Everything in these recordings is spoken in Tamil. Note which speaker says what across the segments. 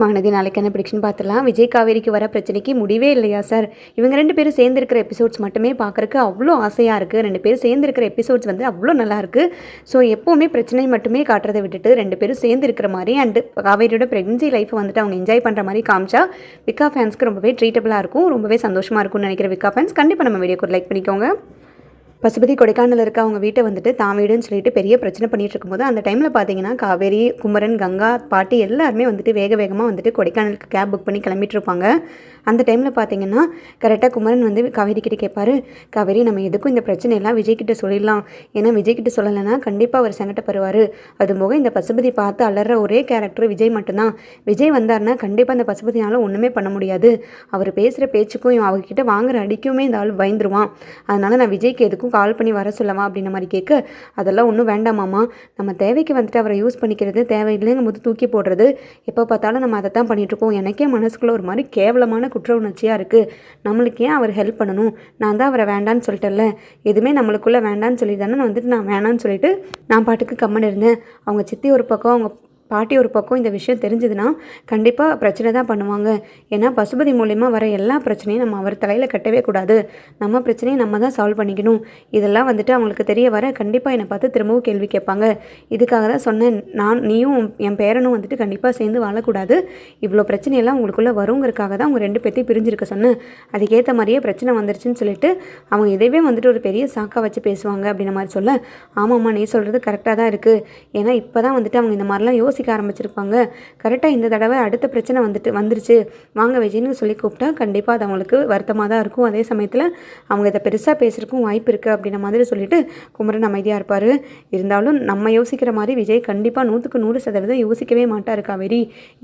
Speaker 1: வானதி நாளைக்கான ப்ரிடிக்ஷன் பார்த்துலாம். விஜய் காவேரிக்கு வர பிரச்சனைக்கு முடிவே இல்லையா சார்? இவங்க 2 பேரும் சேர்ந்துருக்கிற எபிசோட்ஸ் மட்டுமே பார்க்குறக்கு அவ்வளோ ஆசையாக இருக்குது. 2 பேரும் சேர்ந்துருக்கிற எபிசோட்ஸ் வந்து அவ்வளோ நல்லாயிருக்கு. ஸோ எப்போவுமே பிரச்சனை மட்டுமே காட்டுறதை விட்டுட்டு 2 பேரும் சேர்ந்து இருக்கிற மாதிரி அண்டு காவேரியோட ப்ரெக்னன்சி லைஃப்பை வந்துட்டு அவங்க என்ஜாய் பண்ணுற மாதிரி காமிச்சா விக்கா ஃபேன்ஸ்க்கு ரொம்பவே ட்ரீட்டபுளாக இருக்கும், ரொம்பவே சந்தோஷமாக இருக்கும்னு நினைக்கிற விக்கா ஃபேன்ஸ் கண்டிப்பாக நம்ம வீடியோக்கு ஒரு லைக் பண்ணிக்கோங்க. பசுபதி கொடைக்கானலில் இருக்க அவங்க வீட்டை வந்துட்டு தான் வீடுன்னு சொல்லிட்டு பெரிய பிரச்சனை பண்ணிகிட்டு இருக்கும்போது அந்த டைமில் பார்த்தீங்கன்னா காவேரி, குமரன், கங்கா, பாட்டி எல்லாருமே வந்துட்டு வேகமாக வந்துட்டு கொடைக்கானலுக்கு கேப் புக் பண்ணி கிளம்பிட்டு இருப்பாங்க. அந்த டைமில் பார்த்தீங்கன்னா கரெக்டாக குமரன் வந்து காவேரி கிட்டே கேட்பாரு, காவேரி நம்ம எதுக்கும் இந்த பிரச்சனையெல்லாம் விஜய்கிட்ட சொல்லிடலாம், ஏன்னா விஜய்கிட்ட சொல்லலைன்னா கண்டிப்பாக அவர் சங்கடப்படுவார். அதுபோக இந்த பசுபதி பார்த்து அலற ஒரே கேரக்டர் விஜய் மட்டும்தான். விஜய் வந்தார்னா கண்டிப்பாக அந்த பசுபதினால ஒன்றுமே பண்ண முடியாது. அவர் பேசுகிற பேச்சுக்கும் அவர்கிட்ட வாங்குற அடிக்குமே இந்த ஆள் பயந்துருவான். அதனால் நான் விஜய்க்கு எதுக்கும் கால் பண்ணி வர சொல்லவா அப்படின்ற மாதிரி கேட்க, அதெல்லாம் ஒன்றும் வேண்டாமாம்மா, நம்ம தேவைக்கு வந்துட்டு அவரை யூஸ் பண்ணிக்கிறது, தேவையில்லைங்கும் போது தூக்கி போடுறது, எப்போ பார்த்தாலும் நம்ம அதை தான் பண்ணிகிட்ருக்கோம். எனக்கே மனசுக்குள்ளே ஒரு மாதிரி கேவலமான குற்ற உணர்ச்சியாக இருக்குது. நம்மளுக்கு ஏன் அவர் ஹெல்ப் பண்ணணும்? நான் தான் அவரை வேண்டான்னு சொல்லிட்டேன்ல, எதுவுமே நம்மளுக்குள்ளே வேண்டான்னு சொல்லி தானே வந்துட்டு நான் வேணான்னு சொல்லிட்டு நான் பாட்டுக்கு கம்மன் இருந்தேன். அவங்க சித்தி ஒரு பக்கம், அவங்க பாட்டி ஒரு பக்கம் இந்த விஷயம் தெரிஞ்சதுன்னா கண்டிப்பாக பிரச்சனை தான் பண்ணுவாங்க. ஏன்னா பசுபதி மூலயமா வர எல்லா பிரச்சனையும் நம்ம அவர் தலையில் கட்டவே கூடாது. நம்ம பிரச்சனையை நம்ம தான் சால்வ் பண்ணிக்கணும். இதெல்லாம் வந்துட்டு அவங்களுக்கு தெரிய வர கண்டிப்பாக என்னை பார்த்து திரும்பவும் கேள்வி கேட்பாங்க. இதுக்காக தான் சொன்னேன், நீயும் என் பேரனும் வந்துட்டு கண்டிப்பாக சேர்ந்து வாழக்கூடாது. இவ்வளோ பிரச்சனையெல்லாம் உங்களுக்குள்ளே வருங்கிறதுக்காக தான் அவங்க 2 பேர்த்தையும் பிரிஞ்சிருக்க சொன்னேன். அதுக்கேற்ற மாதிரியே பிரச்சனை வந்துருச்சுன்னு சொல்லிட்டு அவங்க இதவே வந்துட்டு ஒரு பெரிய சாக்காக வச்சு பேசுவாங்க அப்படின்ற மாதிரி சொல்ல, ஆமாம்மா நீ சொல்கிறது கரெக்டாக தான் இருக்குது. ஏன்னா இப்போ தான் வந்துட்டு அவங்க இந்த மாதிரிலாம் யோசிக்க ஆரம்பிச்சிருப்பாங்க. கரெக்டாக இந்த தடவை அடுத்த பிரச்சனை வந்துருச்சு, வாங்க விஜய்னு சொல்லி கூப்பிட்டா கண்டிப்பாக அது அவங்களுக்கு வருத்தமாக தான் இருக்கும். அதே சமயத்தில் அவங்க இதை பெருசாக பேசுறதுக்கும் வாய்ப்பு இருக்குது அப்படின்ற மாதிரி சொல்லிட்டு குமரன் அமைதியாக இருப்பார். இருந்தாலும் நம்ம யோசிக்கிற மாதிரி விஜய் கண்டிப்பாக 100க்கு 100% யோசிக்கவே மாட்டார். காவேரி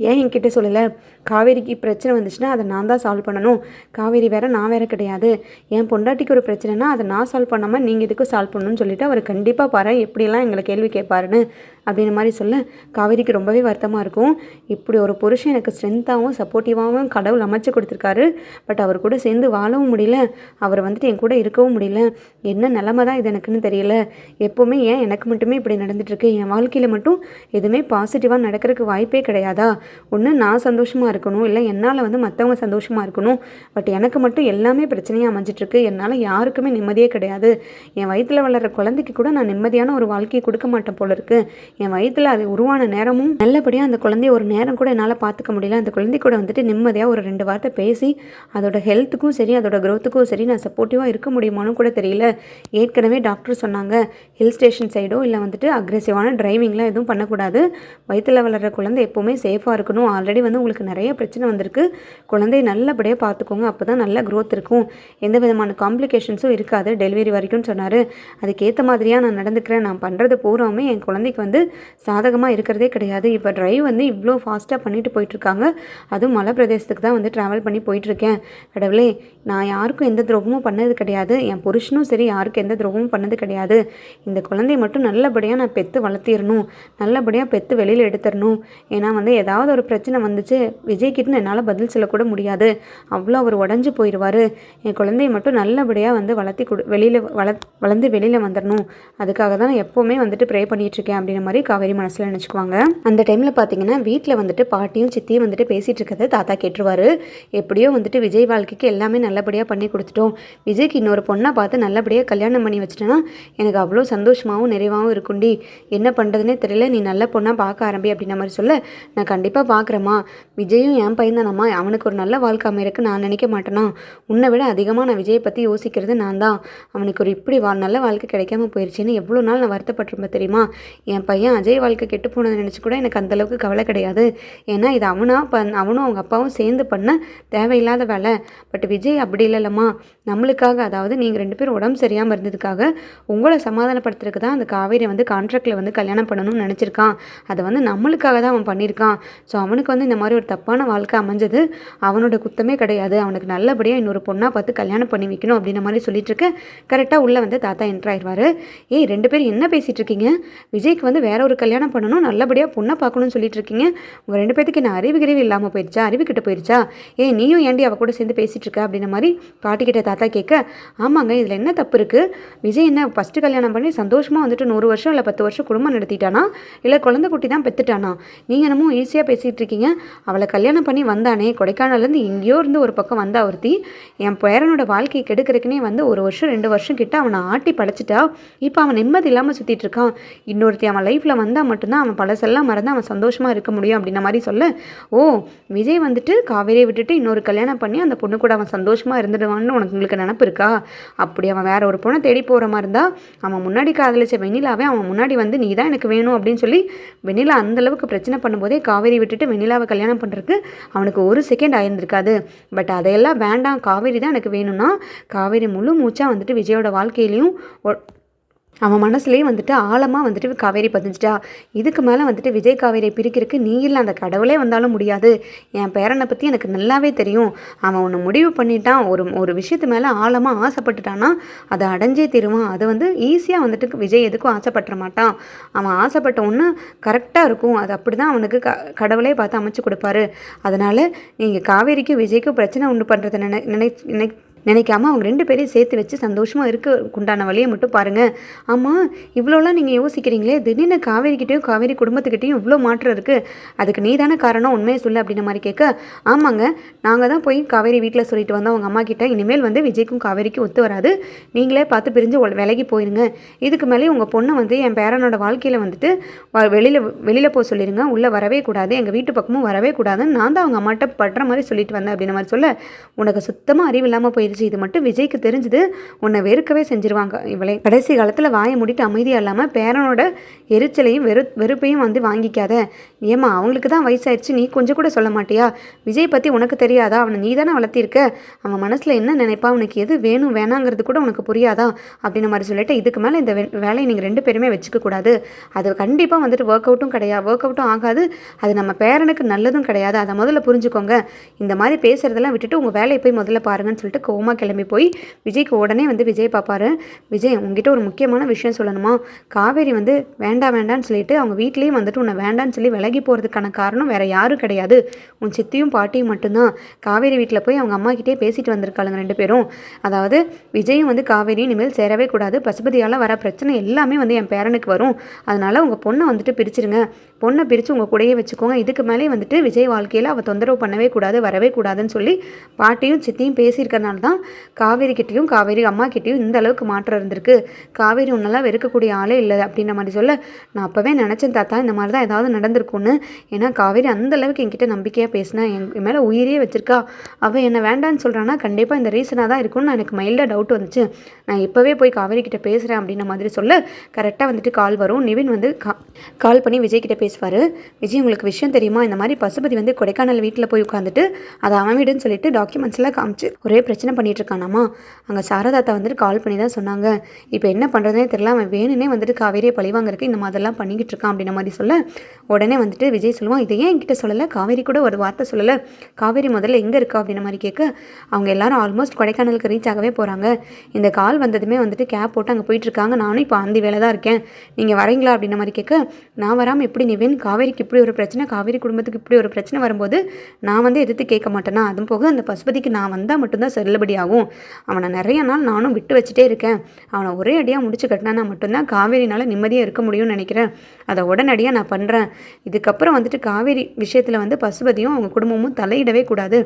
Speaker 1: ஏன் என்கிட்ட சொல்லலை? காவேரிக்கு பிரச்சனை வந்துச்சுன்னா அதை நான் தான் சால்வ் பண்ணணும். காவேரி வேறு நான் வேறு கிடையாது. என் பொண்டாட்டிக்கு ஒரு பிரச்சனைனா அதை நான் சால்வ் பண்ணாமல் நீங்கள் இதுக்கு சால்வ் பண்ணணும்னு சொல்லிட்டு அவர் கண்டிப்பாக பாரு எப்படிலாம் எங்களை கேள்வி கேட்பாருன்னு அப்படின்ற மாதிரி சொல்ல காவேரிக்கு ரொம்பவே வருத்தமாக இருக்கும். இப்படி ஒரு புருஷன் எனக்கு ஸ்ட்ரென்த்தாகவும் சப்போர்ட்டிவாகவும் கடவுள் அமைச்சு கொடுத்துருக்காரு. பட் அவர் கூட சேர்ந்து வாழவும் முடியல, அவர் வந்துட்டு என் கூட இருக்கவும் முடியல. என்ன நிலமை தான் இது எனக்குன்னு தெரியல. எப்போவுமே ஏன் எனக்கு மட்டுமே இப்படி நடந்துகிட்ருக்கு? என் வாழ்க்கையில் மட்டும் எதுவுமே பாசிட்டிவாக நடக்கிறதுக்கு வாய்ப்பே கிடையாதா? ஒன்று நான் சந்தோஷமாக இருக்கணும், இல்லை என்னால் வந்து மற்றவங்க சந்தோஷமாக இருக்கணும். பட் எனக்கு மட்டும் எல்லாமே பிரச்சனையாக அமைஞ்சிட்ருக்கு. என்னால் யாருக்குமே நிம்மதியே கிடையாது. என் வயிற்றில் வளர்கிற குழந்தைக்கு கூட நான் நிம்மதியான ஒரு வாழ்க்கையை கொடுக்க மாட்டேன் போல இருக்குது. என் வயிற்றில் அது உருவான நேரமும் நல்லபடியாக அந்த குழந்தைய ஒரு நேரம் கூட என்னால் பார்த்துக்க முடியல. அந்த குழந்தை கூட வந்துட்டு நிம்மதியாக ஒரு 2 வார்த்தை பேசி அதோட ஹெல்த்துக்கும் சரி அதோட க்ரோத்துக்கும் சரி நான் சப்போர்ட்டிவாக இருக்க முடியுமான்னு கூட தெரியல. ஏற்கனவே டாக்டர் சொன்னாங்க, ஹில் ஸ்டேஷன் சைடோ இல்லை வந்துட்டு அக்ரெசிவான டிரைவிங்லாம் எதுவும் பண்ணக்கூடாது. வயிற்றில் வளர்கிற குழந்தை எப்போவுமே சேஃபாக இருக்கணும். ஆல்ரெடி வந்து உங்களுக்கு நிறைய பிரச்சனை வந்திருக்கு. குழந்தைய நல்லபடியாக பார்த்துக்கோங்க, அப்போ தான் நல்ல க்ரோத் இருக்கும், எந்த விதமான காம்ப்ளிகேஷன்ஸும் இருக்காது டெலிவரி வரைக்கும்னு சொன்னார். அதுக்கேற்ற மாதிரியாக நான் நடந்துக்கிறேன். நான் பண்ணுறது பூராமே என் குழந்தைக்கு வந்து சாதகமாக இருக்கிறதே கிடையாது. இப்போ டிரைவ் வந்து இவ்வளோ ஃபாஸ்ட்டாக பண்ணிட்டு போயிட்டுருக்காங்க. அதுவும் மலை பிரதேசத்துக்கு தான் வந்து ட்ராவல் பண்ணி போயிட்டுருக்கேன். கடவுளே, நான் யாருக்கும் எந்த துரோகமும் பண்ணது கிடையாது. என் புருஷனும் சரி யாருக்கும் எந்த துரோகமும் பண்ணது கிடையாது. இந்த குழந்தைய மட்டும் நல்லபடியாக நான் பெற்று வளர்த்திடணும், நல்லபடியாக பெற்று வெளியில் எடுத்துடணும். ஏன்னா வந்து ஏதாவது ஒரு பிரச்சனை வந்துச்சு விஜய்கிட்ட என்னால் பதில் சொல்லக்கூட முடியாது. அவ்வளோ அவர் உடஞ்சி போயிடுவார். என் குழந்தைய மட்டும் நல்லபடியாக வந்து வெளியில் வளர்ந்து வெளியில் வந்துடணும். அதுக்காக தான் நான் எப்போவுமே வந்துட்டு ப்ரே பண்ணிகிட்ருக்கேன் அப்படின்ற மாதிரி காவேரி மனசில் நினச்சிக்குவாங்க. அந்த டைமில் பார்த்தீங்கன்னா வீட்டில் வந்துட்டு பாட்டியும் சித்தியும் வந்துட்டு பேசிகிட்டு இருக்கிறத தாத்தா கேட்டுருவார். எப்படியோ வந்துட்டு விஜய் வாழ்க்கைக்கு எல்லாமே நல்லபடியாக பண்ணி கொடுத்துட்டோம். விஜய்க்கு இன்னொரு பொண்ணை பார்த்து நல்லபடியாக கல்யாணம் பண்ணி வச்சுட்டேன்னா எனக்கு அவ்வளோ சந்தோஷமாகவும் நிறைவாகவும் இருக்குண்டி. என்ன பண்ணுறதுனே தெரியல, நீ நல்ல பொண்ணாக பார்க்க ஆரம்பி அப்படின்ற மாதிரி சொல்ல, நான் கண்டிப்பாக பார்க்குறேம்மா. விஜயும் என் பையன் தானம்மா, அவனுக்கு ஒரு நல்ல வாழ்க்கை அமையருக்கு நான் நினைக்க மாட்டேனா? உன்னை விட அதிகமாக நான் விஜயை பற்றி யோசிக்கிறது நான் தான். அவனுக்கு ஒரு இப்படி நல்ல வாழ்க்கை கிடைக்காம போயிடுச்சுன்னு எவ்வளோ நாள் நான் வருத்தப்பட்டிருப்பேன் தெரியுமா? என் பையன் அஜய் வாழ்க்கை கெட்டு போனதை நினச்சி கூட எனக்கு அந்தளவுக்கு கவலை கிடையாது. ஏன்னா இது அவனும் அவங்க அப்பாவும் சேர்ந்து பண்ண தேவையில்லாத வேலை. பட் விஜய் அப்படி இல்லைல்லம்மா, நம்மளுக்காக, அதாவது நீங்கள் 2 பேரும் உடம்பு சரியாமல் இருந்ததுக்காக உங்களை சமாதானப்படுத்துறதுக்கு தான் அந்த காவேரி வந்து கான்ட்ராக்டில் வந்து கல்யாணம் பண்ணணும்னு நினச்சிருக்கான். அதை வந்து நம்மளுக்காக தான் அவன் பண்ணியிருக்கான். ஸோ அவனுக்கு வந்து இந்த மாதிரி ஒரு தப்பான வாழ்க்கை அமைஞ்சது அவனோட குத்தமே கிடையாது. அவனுக்கு நல்லபடியாக இன்னொரு பொண்ணாக பார்த்து கல்யாணம் பண்ணி வைக்கணும் அப்படின்ற மாதிரி சொல்லிட்டு இருக்க கரெக்டாக உள்ளே வந்து தாத்தா என்ட்ரு ஆயிடுவார். 2 பேரும் என்ன பேசிகிட்டு இருக்கீங்க? விஜய்க்கு வந்து வேற ஒரு கல்யாணம் பண்ணணும், நல்லபடியாக பொண்ணை பார்க்கணும்னு சொல்லிட்டு இருக்கீங்க. உங்கள் 2 பேத்துக்கு என்ன அறிவு இல்லாமல் போயிடுச்சா, அறிவு கிட்ட போயிடுச்சா? நீயும் ஏண்டி அவள் கூட சேர்ந்து பேசிகிட்டு இருக்க அப்படின்ற மாதிரி பாட்டிக்கிட்ட தாத்தா கேட்க, ஆமாங்க இதில் என்ன தப்பு இருக்குது? விஜய் என்ன ஃபஸ்ட்டு கல்யாணம் பண்ணி சந்தோஷமாக வந்துட்டு 100 வருஷம் இல்லை 10 வருஷம் குடும்பம் நடத்திட்டானா, இல்லை குழந்தை குட்டி தான் பெற்றுட்டானா? நீங்கள் என்னமோ ஈஸியாக பேசிகிட்டு இருக்கீங்க. அவளை கல்யாணம் பண்ணி வந்தானே, கொடைக்கானல்லேருந்து எங்கேயோ இருந்து ஒரு பக்கம் வந்தா ஒருத்தி, என் பேரனோட வாழ்க்கையை கெடுக்கிறதுக்குனே வந்து 1 வருஷம் 2 வருஷம் கிட்ட அவனை ஆட்டி படைச்சிட்டா. இப்போ அவன் நிம்மதி இல்லாமல் சுற்றிட்டு இருக்கான். இன்னொருத்தி அவன் லைஃப்பில் வந்தால் மட்டும்தான் அவன் பழசெல்லாம் மறந்து அவன் சந்தோஷமாக இருக்க முடியும் அப்படின்ன மாதிரி சொல்ல, ஓ விஜய் வந்துட்டு காவேரியை விட்டுட்டு இன்னொரு கல்யாணம் பண்ணி அந்த பொண்ணு கூட அவன் சந்தோஷமாக இருந்துடுவான்னு உங்களுக்கு நினப்பு இருக்கா? அப்படி அவன் வேற ஒரு பொண்ணை தேடி போகிற மாதிரி இருந்தால் அவன் முன்னாடி காதலிச்ச வெண்ணிலாவே அவன் முன்னாடி வந்து நீ தான் எனக்கு வேணும் அப்படின்னு சொல்லி வெண்ணிலா அந்தளவுக்கு பிரச்சனை பண்ணும்போதே காவேரி விட்டுட்டு வெண்ணிலாவை கல்யாணம் பண்ணுறதுக்கு அவனுக்கு 1 செகண்ட் ஆயிருந்திருக்காது. பட் அதையெல்லாம் வேண்டாம், காவேரி தான் எனக்கு வேணும்னா காவேரி முழு மூச்சாக வந்துட்டு விஜயோட வாழ்க்கையிலையும் அவன் மனசுலேயே வந்துட்டு ஆழமாக வந்துட்டு காவேரி பதிஞ்சிட்டா. இதுக்கு மேலே வந்துட்டு விஜய் காவேரியை பிரிக்கிறதுக்கு நீ இல்லை அந்த கடவுளே வந்தாலும் முடியாது. என் பேரனை பற்றி எனக்கு நல்லாவே தெரியும். அவன் ஒன்று முடிவு பண்ணிட்டான், ஒரு விஷயத்து மேலே ஆழமாக ஆசைப்பட்டுட்டான்னா அதை அடைஞ்சே தருவான். அது வந்து ஈஸியாக வந்துட்டு விஜய் எதுக்கும் ஆசைப்பட்டுற மாட்டான். அவன் ஆசைப்பட்ட ஒன்று கரெக்டாக இருக்கும். அது அப்படி தான் அவனுக்கு கடவுளே பார்த்து அமைச்சு கொடுப்பாரு. அதனால் நீங்கள் காவேரிக்கும் விஜய்க்கும் பிரச்சனை உண்டு பண்ணுறதை நினைக்காம அவங்க 2 பேரையும் சேர்த்து வச்சு சந்தோஷமாக இருக்க உண்டான வழியை மட்டும் பாருங்கள். ஆமாம் இவ்வளோலாம் நீங்கள் யோசிக்கிறீங்களே, திடீர்னு காவேரிக்கிட்டையும் காவேரி குடும்பத்துக்கிட்டையும் இவ்வளோ மாற்றம் இருக்குது, அதுக்கு நீ தானே காரணம், உண்மையை சொல்லு அப்படின்ற மாதிரி கேட்க, ஆமாங்க நாங்கள் தான் போய் காவேரி வீட்டில் சொல்லிட்டு வந்தோம் அவங்க அம்மா கிட்ட, இனிமேல் வந்து விஜய்க்கும் காவேரிக்கும் ஒத்து வராது, நீங்களே பார்த்து பிரிஞ்சு விலகி போயிருங்க. இதுக்கு மேலே உங்கள் பொண்ணை வந்து என் பேரனோட வாழ்க்கையில் வந்துட்டு வெளியில் போக சொல்லிடுங்க, உள்ளே வரவே கூடாது, எங்கள் வீட்டு பக்கமும் வரவே கூடாதுன்னு நான் தான் அவங்க அம்மாட்ட படுற மாதிரி சொல்லிட்டு வந்தேன் அப்படின்ற மாதிரி சொல்ல, உனக்கு சுத்தமாக அறிவு இல்லாமல் போயிடுச்சு. இது மட்டும் விஜய்க்கு தெரிஞ்சது உன்னை வெறுக்கவே செஞ்சிருவாங்க. இவளை கடைசி காலத்தில் வாயை மூடிட்டு அமைதியாக இல்லாமல் பேரனோட எரிச்சலையும் வெறுப்பையும் வந்து வாங்கிக்காத. ஏமா அவங்களுக்கு தான் வயசாயிடுச்சு, நீ கொஞ்சம் கூட சொல்ல மாட்டியா? விஜய் பற்றி உனக்கு தெரியாதா? அவனை நீ தானே வளர்த்திருக்க. அவன் மனசில் என்ன நினைப்பா, உனக்கு எது வேணும் வேணாங்கிறது கூட உனக்கு புரியாதா அப்படின்ற மாதிரி சொல்லிட்டு, இதுக்கு மேலே இந்த வேலையை நீங்கள் 2 பேருமே வச்சுக்க கூடாது. அது கண்டிப்பாக வந்துட்டு ஒர்க் அவுட்டும் ஆகாது. அது நம்ம பேரனுக்கு நல்லதும் கிடையாது. அதை முதல்ல புரிஞ்சுக்கோங்க. இந்த மாதிரி பேசுகிறதெல்லாம் விட்டுட்டு உங்கள் வேலையை போய் முதல்ல பாருங்கன்னு சொல்லிட்டு கோமா கிளம்பி போய் விஜய்க்கு உடனே வந்து விஜய் பார்ப்பாரு. விஜய் உங்ககிட்ட ஒரு முக்கியமான விஷயம் சொல்லணுமா? காவேரி வந்து வேண்டான்னு சொல்லிட்டு அவங்க வீட்லேயும் வந்துட்டு உன்னை வேண்டான்னு சொல்லி விலகி போகிறதுக்கான காரணம் வேறு யாரும் கிடையாது, உன் சித்தியும் பாட்டியும் மட்டும்தான். காவேரி வீட்டில் போய் அவங்க அம்மாக்கிட்டே பேசிட்டு வந்திருக்காளுங்க 2 பேரும். அதாவது விஜயும் வந்து காவேரியும் இனிமேல் சேரவே கூடாது, பசுபதியால் வர பிரச்சனை எல்லாமே வந்து என் பேரனுக்கு வரும், அதனால் உங்கள் பொண்ணை வந்துட்டு பிரிச்சிருங்க, பொண்ணை பிரித்து உங்கள் கூடயே வச்சுக்கோங்க, இதுக்கு மேலே வந்துட்டு விஜய் வாழ்க்கையில் அவள் தொந்தரவு பண்ணவே கூடாது, வரவே கூடாதுன்னு சொல்லி பாட்டியும் சித்தியும் பேசியிருக்கனால தான் காவேரிக்கிட்டையும் காவேரி அம்மாக்கிட்டையும் இந்த அளவுக்கு மாற்றம் இருந்திருக்கு. காவேரி ஒன்றெல்லாம் வெறுக்கக்கூடிய ஆளே இல்லை அப்படின்ற மாதிரி சொல்ல, நான் அப்போவே நினச்சேன் தாத்தா இந்த மாதிரி தான் ஏதாவது நடந்திருக்கும்னு. ஏன்னா காவேரி அந்தளவுக்கு என்கிட்ட நம்பிக்கையாக பேசினா, என் மேலே உயிரியே வச்சிருக்கா, அவள் என்னை வேண்டான்னு சொல்கிறான்னா கண்டிப்பாக இந்த ரீசனாக தான் இருக்கும்னு எனக்கு மைல்டாக டவுட் வந்துச்சு. நான் இப்போவே போய் காவேரிக்கிட்ட பேசுகிறேன் அப்படின்ற மாதிரி சொல்ல, கரெக்டாக வந்துட்டு கால் வரும். நிவின் வந்து கால் பண்ணி விஜய்கிட்ட பேசுவார். விஜய் உங்களுக்கு விஷயம் தெரியுமா, இந்த மாதிரி பசுபதி வந்து கொடைக்கானல் வீட்டில் போய் உட்காந்துட்டு அதை அவன் வீடுன்னு சொல்லிட்டு டாக்குமெண்ட்ஸ்லாம் காமிச்சு ஒரே பிரச்சனை பண்ணிட்டு இருக்கானாமா. அங்கே சாரதாத்தா வந்துட்டு கால் பண்ணி தான் சொன்னாங்க, இப்போ என்ன பண்ணுறதுனே தெரியல, அவன் வேணுன்னே வந்துட்டு காவேரியை பழிவாங்கிறதுக்கு இந்த மாதிரிலாம் பண்ணிக்கிட்டு இருக்கான் அப்படின்ற மாதிரி சொல்ல, உடனே வந்துட்டு விஜய் சொல்லுவான், இதை ஏன் என்கிட்ட சொல்லலை, காவேரி கூட ஒரு வார்த்தை சொல்லலை, காவேரி முதல்ல எங்கே இருக்கா அப்படின்ற மாதிரி கேட்க, அவங்க எல்லாரும் ஆல்மோஸ்ட் கொடைக்கானலுக்கு ரீச் ஆகவே போகிறாங்க. இந்த கால் வந்ததுமே வந்துட்டு கேப் போட்டு அங்கே போயிட்டுருக்காங்க, நானும் இப்போ அந்த வேலை தான் இருக்கேன், நீங்கள் வரீங்களா அப்படின்ற மாதிரி கேட்க, நான் வராமல் எப்படி நிவின், காவேரிக்கு இப்படி ஒரு பிரச்சனை, காவேரி குடும்பத்துக்கு இப்படி ஒரு பிரச்சனை வரும்போது நான் வந்து எதிர்த்து கேட்க மாட்டேனா, அதுவும் போக அந்த பசுபதிக்கு நான் வந்தால் மட்டும்தான் செல்லுபடி ஆகும், அவனை நிறைய நாள் நானும் விட்டு வச்சுட்டே இருக்கேன், அவனை ஒரே அடியாக முடிச்சு கட்டினா மட்டும்தான் காவேரினால் நிம்மதியாக இருக்க முடியும்னு நினைக்கிறேன், அதை உடனடியாக நான் பண்ணுறேன். இதுக்கப்புறம் வந்துட்டு காவேரி விஷயத்தில் வந்து பசுபதியும் அவங்க குடும்பமும் தலையிடவே கூடாது,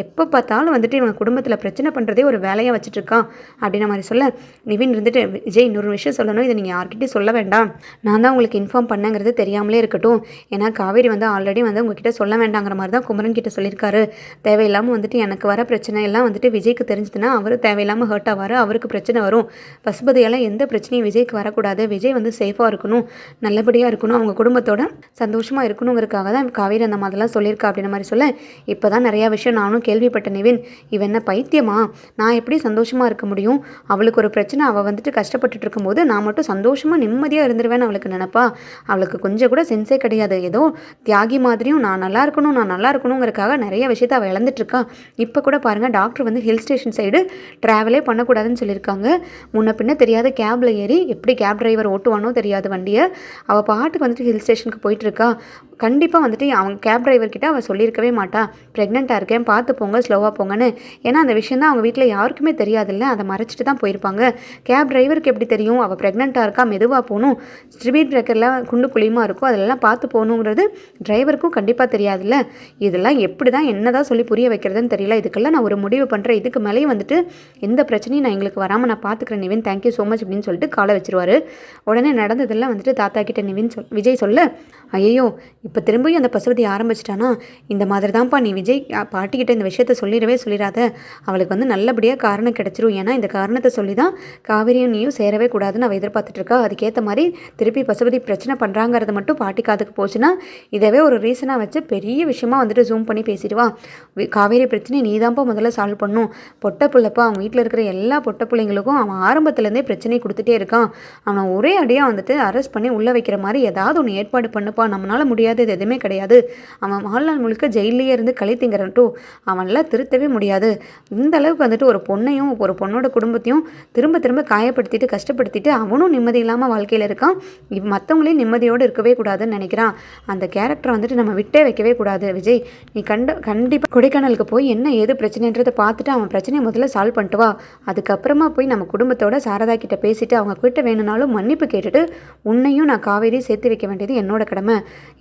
Speaker 1: எப்போ பார்த்தாலும் வந்துட்டு இவங்க குடும்பத்தில் பிரச்சனை பண்ணுறதே ஒரு வேலையாக வச்சுட்ருக்கான் அப்படின்ற மாதிரி சொல்ல, நிவின் இருந்துட்டு விஜய் இன்னொரு விஷயம் சொல்லணும், இதை நீங்கள் யார்கிட்டையும் சொல்ல வேண்டாம், நான் தான் உங்களுக்கு இன்ஃபார்ம் பண்ணங்கிறது தெரியாமலே இருக்கட்டும், ஏன்னா காவேரி வந்து ஆல்ரெடி வந்து உங்ககிட்ட சொல்ல வேண்டாங்கிற மாதிரி தான் குமரன் கிட்ட சொல்லியிருக்காரு, தேவையில்லாமல் வந்துட்டு எனக்கு வர பிரச்சனை எல்லாம் வந்துட்டு விஜய்க்கு தெரிஞ்சதுன்னா அவர் தேவையில்லாமல் ஹர்ட் ஆவார், அவருக்கு பிரச்சனை வரும், பசுபதியால் எந்த பிரச்சனையும் விஜய்க்கு வரக்கூடாது, விஜய் வந்து சேஃபாக இருக்கணும், நல்லபடியாக இருக்கணும், அவங்க குடும்பத்தோட சந்தோஷமாக இருக்கணுங்கிறதுக்காக தான் காவேரி அந்த மாதிரிலாம் சொல்லியிருக்கா அப்படின்ற மாதிரி சொல்ல, இப்போ தான் நிறையா விஷயம் நானும் கேள்விப்பட்ட நிவின், இவன் என்ன பைத்தியமா, நான் எப்படி சந்தோஷமாக இருக்க முடியும், அவளுக்கு ஒரு பிரச்சனை, அவள் வந்துட்டு கஷ்டப்பட்டுட்டு இருக்கும்போது நான் மட்டும் சந்தோஷமாக நிம்மதியாக இருந்துருவேன்னு அவளுக்கு நினைப்பா, அவளுக்கு கொஞ்சம் கூட சென்ஸே கிடையாது, ஏதோ தியாகி மாதிரியும் நான் நல்லா இருக்கணுங்கிறதுக்காக நிறைய விஷயத்தை அவள் இழந்துட்டுருக்கா. இப்போ கூட பாருங்கள் டாக்டர் வந்து ஹில் ஸ்டேஷன் ஸ்டேஷன் சைடு ட்ராவலே பண்ணக்கூடாதுன்னு சொல்லியிருக்காங்க. முன்ன பின்ன தெரியாத கேபில் ஏறி எப்படி கேப் டிரைவர் ஓட்டுவானோ தெரியாத வண்டியை அவள் பாட்டுக்கு வந்துட்டு ஹில் ஸ்டேஷனுக்கு போயிட்டுருக்கா. கண்டிப்பாக வந்துட்டு அவங்க கேப் டிரைவர்கிட்ட அவள் சொல்லியிருக்கவே மாட்டா, ப்ரெக்னெண்ட்டாக இருக்கேன், பார்த்து போங்க, ஸ்லோவாக போங்கன்னு. ஏன்னா அந்த விஷயம் தான் அவங்க வீட்டில் யாருக்குமே தெரியாதுல்ல, அதை மறைச்சிட்டு தான் போயிருப்பாங்க. கேப் டிரைவருக்கு எப்படி தெரியும் அவள் ப்ரெக்னெண்ட்டாக இருக்கா, மெதுவாக போகணும், ஸ்பீட் பிரேக்கரில் குண்டு குழியுமா இருக்கும், அதெல்லாம் பார்த்து போகணுங்கிறது டிரைவருக்கும் கண்டிப்பாக தெரியாதுல்ல. இதெல்லாம் எப்படி தான் என்ன தான் சொல்லி புரிய வைக்கிறதுன்னு தெரியல. இதுக்கெல்லாம் நான் ஒரு முடிவு பண்ணுறேன், இதுக்கு மேலேயும் வந்துட்டு எந்த பிரச்சனையும் நான் எங்களுக்கு வராமல் நான் பார்த்துக்கிறேன் நிவின், தேங்க்யூ ஸோ மச் அப்படின்னு சொல்லிட்டு காலை வச்சிருவாரு. உடனே நடந்ததெல்லாம் வந்துட்டு தாத்தா கிட்ட விஜய் சொல்ல, ஐயோ இப்போ திரும்பியும் அந்த பசுபதி ஆரம்பிச்சிட்டானா, இந்த மாதிரி தான்ப்பா நீ விஜய் பாட்டிக்கிட்ட இந்த விஷயத்த சொல்லிடாத, அவளுக்கு வந்து நல்லபடியாக காரணம் கிடச்சிரும். ஏன்னா இந்த காரணத்தை சொல்லி தான் காவேரியும் நீயும் சேரவே கூடாதுன்னு அவள் எதிர்பார்த்துட்ருக்கா. அதுக்கேற்ற மாதிரி திருப்பி பசுபதி பிரச்சனை பண்ணுறாங்கிறது மட்டும் பாட்டி காதுக்கு போச்சுன்னா இதவே ஒரு ரீசனாக வச்சு பெரிய விஷயமா வந்துட்டு ஜூம் பண்ணி பேசிடுவா. காவேரி பிரச்சனை நீ தான்ப்பா முதல்ல சால்வ் பண்ணும், பொட்டை பிள்ளைப்பா, அவங்க வீட்டில் இருக்கிற எல்லா பொட்டை பிள்ளைங்களுக்கும் அவன் ஆரம்பத்துலேருந்தே பிரச்சனை கொடுத்துட்டே இருக்கான், அவனை ஒரே அடியாக வந்துட்டு அரெஸ்ட் பண்ணி உள்ளே வைக்கிற மாதிரி ஏதாவது ஒன்று ஏற்பாடு பண்ணுப்பா, நம்மளால் முடியாது இது எதுவுமே கிடையாது, அவன் வாழ்நாள் முழுக்க ஜெயிலே இருந்து களி திங்கிறட்டும், அவனெல்லாம் திருத்தவே முடியாது. இந்த அளவுக்கு வந்துட்டு ஒரு பொண்ணையும் ஒரு பொண்ணோட குடும்பத்தையும் திரும்ப திரும்ப காயப்படுத்திட்டு கஷ்டப்படுத்திட்டு அவனும் நிம்மதி இல்லாமல் வாழ்க்கையில் இருக்கான். மற்றவங்களையும் நிம்மதியோடு இருக்கவே கூடாதுன்னு நினைக்கிறான். அந்த கேரக்டரை வந்துட்டு நம்ம விட்டே வைக்கவே கூடாது விஜய். நீ கண்டிப்பாக கொடைக்கானலுக்கு போய் என்ன ஏது பிரச்சனைன்றதை பார்த்துட்டு அவன் பிரச்சனையை முதல்ல சால்வ் பண்ணிட்டு வா. அதுக்கப்புறமா போய் நம்ம குடும்பத்தோட சாரதா கிட்ட பேசிட்டு அவங்க கிட்ட வேணும்னாலும் மன்னிப்பு கேட்டுட்டு உன்னையும் நான் காவேரி சேர்த்து வைக்க வேண்டியது என்னோட கடமை,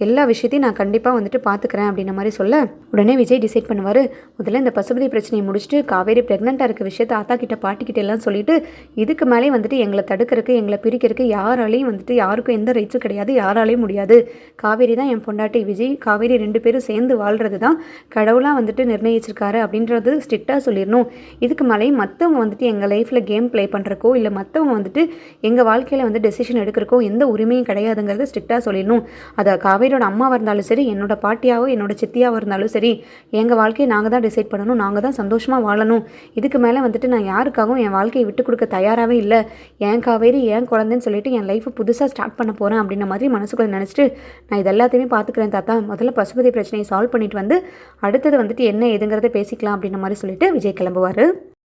Speaker 1: எல்லா விஷயத்தையும் நான் கண்டிப்பாக வந்துட்டு பார்த்துக்கிறேன் அப்படின்ற மாதிரி சொல்ல, உடனே விஜய் டிசைட் பண்ணுவார், முதல்ல இந்த பசுபதி பிரச்சனையை முடிச்சுட்டு காவேரி ப்ரெக்னெண்ட்டாக இருக்க விஷயத்தை ஆத்தா கிட்ட பாட்டிக்கிட்ட எல்லாம் சொல்லிட்டு இதுக்கு மேலே வந்துட்டு எங்களை தடுக்கிறதுக்கு எங்களை பிரிக்கிறதுக்கு யாராலையும் வந்துட்டு யாருக்கும் எந்த ரைட்ஸும் கிடையாது, யாராலையும் முடியாது. காவேரி தான் என் பொண்டாட்டி, விஜய் காவேரி 2 பேரும் சேர்ந்து வாழ்கிறது தான் கடவுளாக வந்துட்டு நிர்ணயிச்சிருக்காரு அப்படின்றது ஸ்ட்ரிக்டாக சொல்லிடணும். இதுக்கு மேலேயும் மற்றவங்க வந்துட்டு எங்கள் லைஃப்பில் கேம் ப்ளே பண்ணுறக்கோ இல்லை மற்றவங்க வந்துட்டு எங்கள் வாழ்க்கையில் வந்து டெசிஷன் எடுக்கிறக்கோ எந்த உரிமையும் கிடையாதுங்கிறது ஸ்ட்ரிக்டாக சொல்லிடணும். அதை காவேரியோட அம்மாவாக இருந்தாலும் சரி, என்னோட பாட்டியாவோ என்னோட சித்தியாவோ இருந்தாலும் சரி, எங்கள் வாழ்க்கையை நாங்கள் தான் டிசைட் பண்ணணும், நாங்கள் தான் சந்தோஷமாக வாழணும். இதுக்கு மேலே வந்துட்டு நான் யாருக்காகவும் என் வாழ்க்கையை விட்டு கொடுக்க தயாராகவே இல்லை, என் காவேரி என் குழந்தைன்னு சொல்லிட்டு என் லைஃப்பை புதுசாக ஸ்டார்ட் பண்ண போகிறேன் அப்படின்ற மாதிரி மனசுக்குள்ள நினச்சிட்டு நான் இது எல்லாத்தையுமே பார்த்துக்கிறேன் தாத்தா, முதல்ல பசுபதி பிரச்சனையை சால்வ் பண்ணிட்டு வந்து அடுத்தது வந்துட்டு என்ன ஏதுங்கிறத பேசிக்கலாம் அப்படின்ற மாதிரி சொல்லிட்டு விஜய் கிளம்புவார்.